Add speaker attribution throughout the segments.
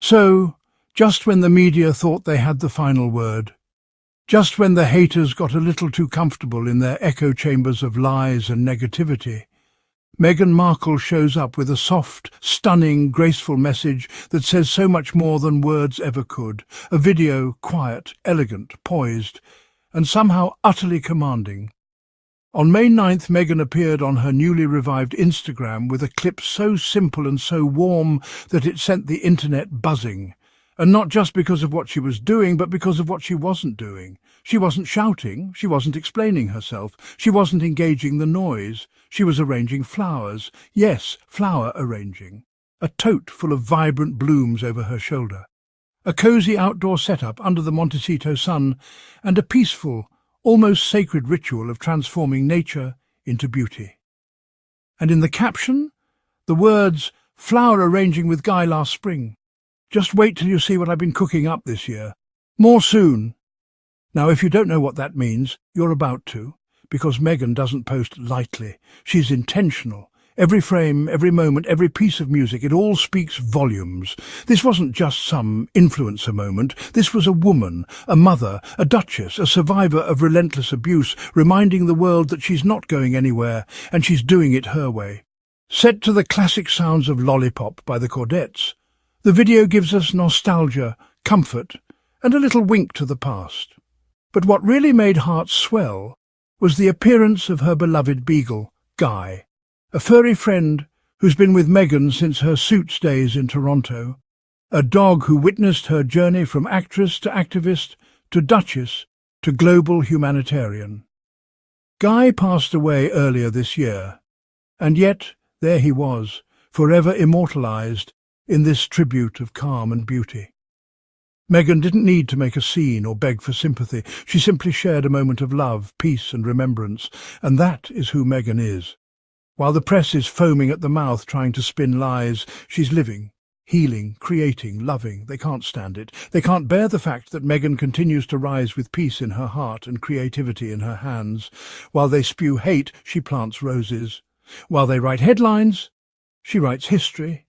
Speaker 1: So, just when the media thought they had the final word, just when the haters got a little too comfortable in their echo chambers of lies and negativity, Meghan Markle shows up with a soft, stunning, graceful message that says so much more than words ever could. A video, quiet, elegant, poised, and somehow utterly commanding. On May 9th, Meghan appeared on her newly revived Instagram with a clip so simple and so warm that it sent the internet buzzing. And not just because of what she was doing, but because of what she wasn't doing. She wasn't shouting, she wasn't explaining herself, she wasn't engaging the noise. She was arranging flowers. Yes, flower arranging. A tote full of vibrant blooms over her shoulder. A cosy outdoor setup under the Montecito sun, and a peaceful, almost sacred ritual of transforming nature into beauty. And in the caption, the words, "Flower arranging with Guy last spring. Just wait till you see what I've been cooking up this year. More soon." Now, if you don't know what that means, you're about to, because Meghan doesn't post lightly. She's intentional. Every frame, every moment, every piece of music, it all speaks volumes. This wasn't just some influencer moment. This was a woman, a mother, a duchess, a survivor of relentless abuse, reminding the world that she's not going anywhere, and she's doing it her way. Set to the classic sounds of Lollipop by the Chordettes, the video gives us nostalgia, comfort, and a little wink to the past. But what really made hearts swell was the appearance of her beloved beagle, Guy, a furry friend who's been with Meghan since her Suits days in Toronto, a dog who witnessed her journey from actress to activist to duchess to global humanitarian. Guy passed away earlier this year, and yet there he was, forever immortalized in this tribute of calm and beauty. Meghan didn't need to make a scene or beg for sympathy. She simply shared a moment of love, peace and remembrance, and that is who Meghan is. While the press is foaming at the mouth trying to spin lies, she's living, healing, creating, loving. They can't stand it. They can't bear the fact that Meghan continues to rise with peace in her heart and creativity in her hands. While they spew hate, she plants roses. While they write headlines, she writes history.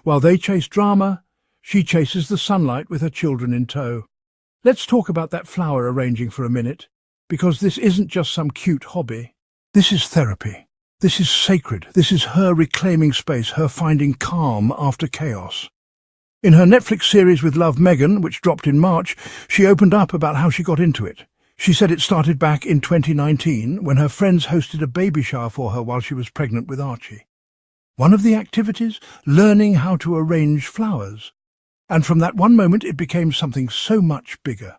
Speaker 1: While they chase drama, she chases the sunlight with her children in tow. Let's talk about that flower arranging for a minute, because this isn't just some cute hobby. This is therapy. This is sacred. This is her reclaiming space, her finding calm after chaos. In her Netflix series with Love Meghan, which dropped in March, she opened up about how she got into it. She said it started back in 2019 when her friends hosted a baby shower for her while she was pregnant with Archie. One of the activities, learning how to arrange flowers. And from that one moment it became something so much bigger.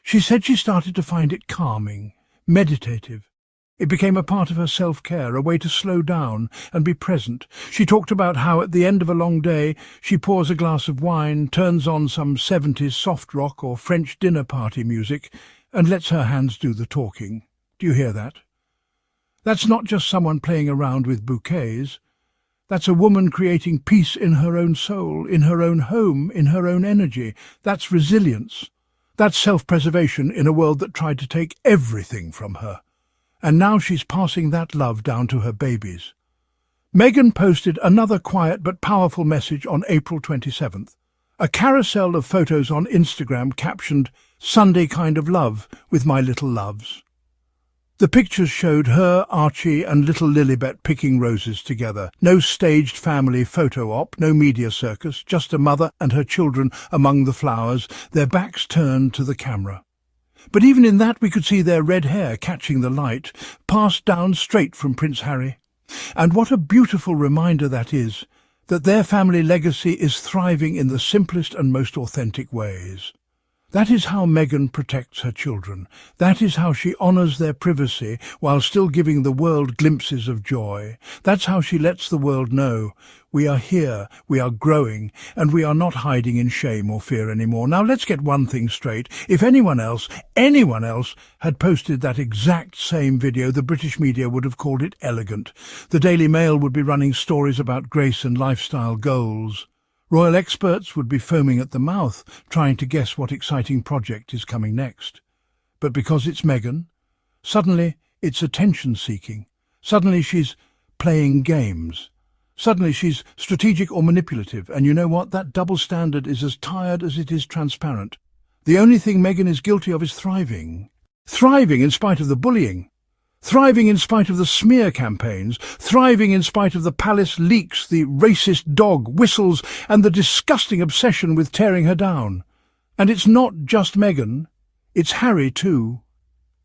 Speaker 1: She said she started to find it calming, meditative. It became a part of her self-care, a way to slow down and be present. She talked about how at the end of a long day she pours a glass of wine, turns on some 70s soft rock or French dinner party music, and lets her hands do the talking. Do you hear that? That's not just someone playing around with bouquets. That's a woman creating peace in her own soul, in her own home, in her own energy. That's resilience. That's self-preservation in a world that tried to take everything from her. And now she's passing that love down to her babies. Meghan posted another quiet but powerful message on April 27th. A carousel of photos on Instagram captioned, "Sunday kind of love with my little loves." The pictures showed her, Archie and little Lilibet picking roses together. No staged family photo op, no media circus, just a mother and her children among the flowers, their backs turned to the camera. But even in that we could see their red hair catching the light, passed down straight from Prince Harry. And what a beautiful reminder that is, that their family legacy is thriving in the simplest and most authentic ways. That is how Meghan protects her children. That is how she honours their privacy while still giving the world glimpses of joy. That's how she lets the world know, we are here, we are growing, and we are not hiding in shame or fear anymore. Now let's get one thing straight. If anyone else had posted that exact same video, the British media would have called it elegant. The Daily Mail would be running stories about grace and lifestyle goals. Royal experts would be foaming at the mouth, trying to guess what exciting project is coming next. But because it's Meghan, suddenly it's attention-seeking. Suddenly she's playing games. Suddenly she's strategic or manipulative, and you know what? That double standard is as tired as it is transparent. The only thing Meghan is guilty of is thriving. Thriving in spite of the bullying. Thriving in spite of the smear campaigns. Thriving in spite of the palace leaks, the racist dog whistles, and the disgusting obsession with tearing her down. And it's not just Meghan, it's Harry too.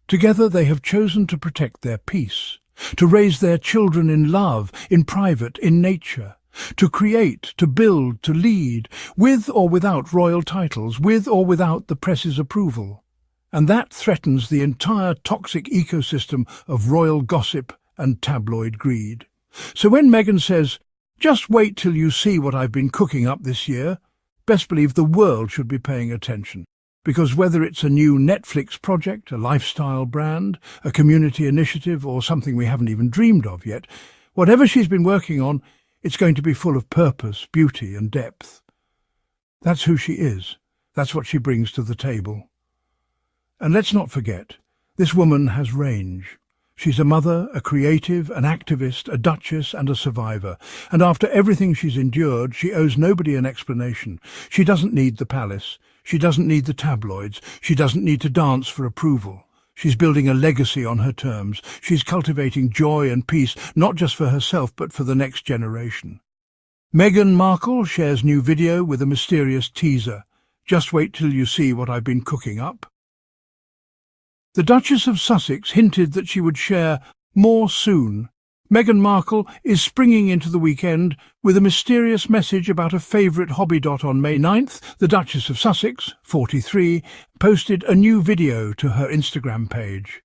Speaker 1: Together they have chosen to protect their peace, to raise their children in love, in private, in nature, to create, to build, to lead, with or without royal titles, with or without the press's approval. And that threatens the entire toxic ecosystem of royal gossip and tabloid greed. So when Meghan says, "Just wait till you see what I've been cooking up this year," best believe the world should be paying attention. Because whether it's a new Netflix project, a lifestyle brand, a community initiative, or something we haven't even dreamed of yet, whatever she's been working on, it's going to be full of purpose, beauty, and depth. That's who she is. That's what she brings to the table. And let's not forget, this woman has range. She's a mother, a creative, an activist, a duchess, and a survivor. And after everything she's endured, she owes nobody an explanation. She doesn't need the palace. She doesn't need the tabloids. She doesn't need to dance for approval. She's building a legacy on her terms. She's cultivating joy and peace, not just for herself, but for the next generation. Meghan Markle shares new video with a mysterious teaser. Just wait till you see what I've been cooking up. The Duchess of Sussex hinted that she would share more soon. Meghan Markle is springing into the weekend with a mysterious message about a favourite hobby. On May 9th, the Duchess of Sussex, 43, posted a new video to her Instagram page.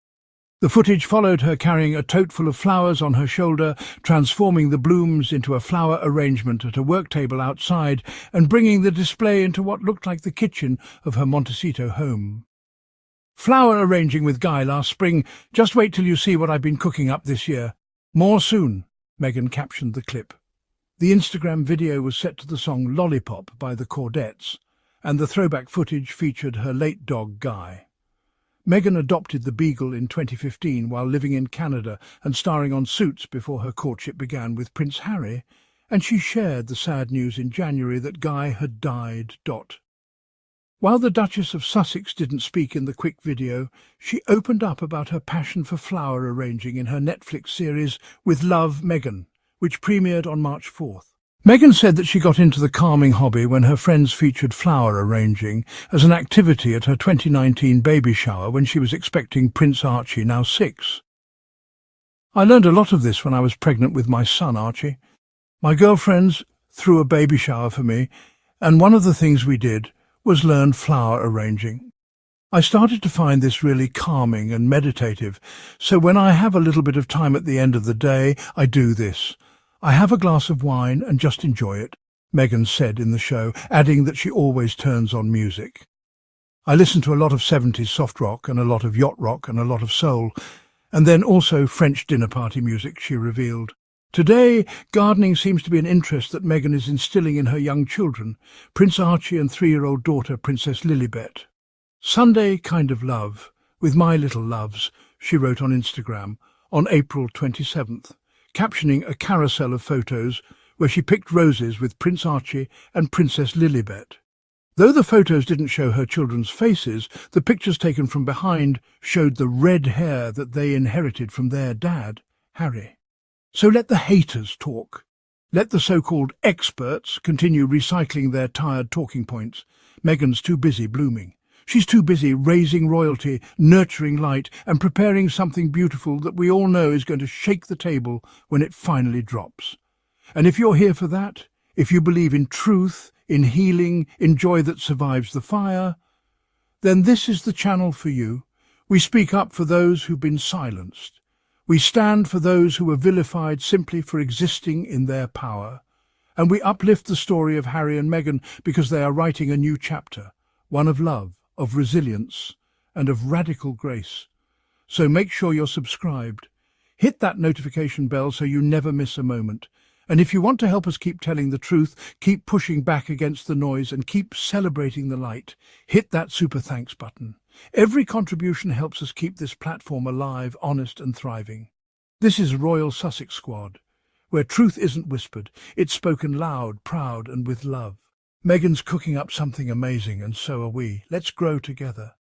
Speaker 1: The footage followed her carrying a tote full of flowers on her shoulder, transforming the blooms into a flower arrangement at a work table outside and bringing the display into what looked like the kitchen of her Montecito home. "Flower arranging with Guy last spring. Just wait till you see what I've been cooking up this year. More soon," Meghan captioned the clip. The Instagram video was set to the song Lollipop by the Chordettes, and the throwback footage featured her late dog Guy. Meghan adopted the beagle in 2015 while living in Canada and starring on Suits before her courtship began with Prince Harry, and she shared the sad news in January that Guy had died. While the Duchess of Sussex didn't speak in the quick video, she opened up about her passion for flower arranging in her Netflix series With Love, Meghan, which premiered on March 4th. Meghan said that she got into the calming hobby when her friends featured flower arranging as an activity at her 2019 baby shower when she was expecting Prince Archie, now 6. "I learned a lot of this when I was pregnant with my son, Archie. My girlfriends threw a baby shower for me, and one of the things we did was learn flower arranging. I started to find this really calming and meditative, so when I have a little bit of time at the end of the day, I do this. I have a glass of wine and just enjoy it," Meghan said in the show, adding that she always turns on music. "I listen to a lot of 70s soft rock and a lot of yacht rock and a lot of soul, and then also French dinner party music," she revealed. Today, gardening seems to be an interest that Meghan is instilling in her young children, Prince Archie and 3-year-old daughter Princess Lilibet. "Sunday kind of love, with my little loves," she wrote on Instagram on April 27th, captioning a carousel of photos where she picked roses with Prince Archie and Princess Lilibet. Though the photos didn't show her children's faces, the pictures taken from behind showed the red hair that they inherited from their dad, Harry. So let the haters talk. Let the so-called experts continue recycling their tired talking points. Meghan's too busy blooming. She's too busy raising royalty, nurturing light, and preparing something beautiful that we all know is going to shake the table when it finally drops. And if you're here for that, if you believe in truth, in healing, in joy that survives the fire, then this is the channel for you. We speak up for those who've been silenced. We stand for those who are vilified simply for existing in their power. And we uplift the story of Harry and Meghan because they are writing a new chapter, one of love, of resilience, and of radical grace. So make sure you're subscribed. Hit that notification bell so you never miss a moment. And if you want to help us keep telling the truth, keep pushing back against the noise, and keep celebrating the light, hit that super thanks button. Every contribution helps us keep this platform alive, honest and thriving. This is Royal Sussex Squad. where truth isn't whispered, it's spoken loud, proud, and with love. Meghan's cooking up something amazing, and so are we. Let's grow together.